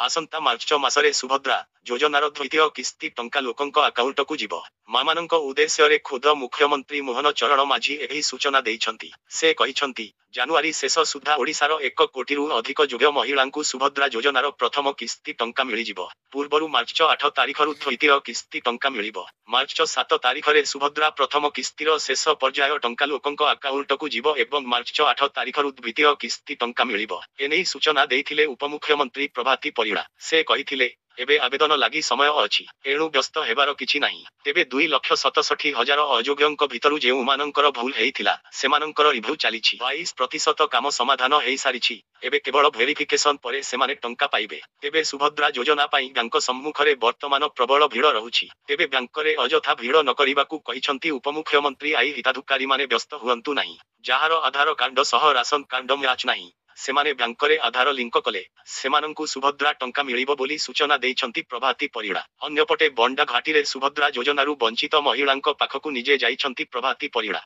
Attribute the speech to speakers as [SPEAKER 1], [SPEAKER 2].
[SPEAKER 1] आसंता मार्च मासरे सुभद्रा योजनार द्वितीय किस्ती टंका लोकंक अकाउंटकु जिवो। मामानंक उद्देश्य खुद मुख्यमंत्री मोहन चरण माझी एही सूचना देइछंती। से कहिछंती जानुआरी शेष सुधा ओडिशार 1 कोटिरु अधिक योग्य महिलांकु सुभद्रा योजनार प्रथम किस्ती टंका मिलिजिवो। पूर्वरु मार्च 8 तारिखरु द्वितीय किस्ती टंका मिलिबो। मार्च 7 तारिखरे सुभद्रा प्रथम किस्तीर शेष पर्याय टंका लोकंक अकाउंटकु जिवो एवं मार्च 8 तारिखरु द्वितीय किस्ती टंका मिलिबो। एनेई सूचना देइथिले उपमुख्यमंत्री प्रभाती परिड़ा। से कहिथिले एबे आवेदन लागि समय अछि, एणु व्यस्त हेबार किछि नाही। तेबे 2,67,000 अयोग्यंक भितरु जेउमानंकर भूल हेइथिला सेमानंकर रिव्यू चालिछि। 22% काम समाधान हेइ सारिछि। एबे केवल भेरिफिकेशन परे सेमाने टंका पाइबे। तेबे सुभद्रा योजना पई बैंक सम्मुखरे वर्तमान प्रबल भीड़ रहुछि। तेबे बैंकरे अजथा भीड़ न करिबाकू कहिछंती उपमुख्यमंत्री। आई हिताधिकारी माने व्यस्त हुअंतु नाही। जाहार आधार कार्ड सह राशन कार्ड मैच नाही सेमाने बैंकरे आधार लिंक कले सेमानंकु सुभद्रा टंका मिलिबो बोली सूचना देइछंती प्रभाती परिड़ा। अन्यपटे बंडा घाटी रे सुभद्रा योजनारु वंचित महिलांक पाखकु निजे जाइछंती प्रभाती परिड़ा।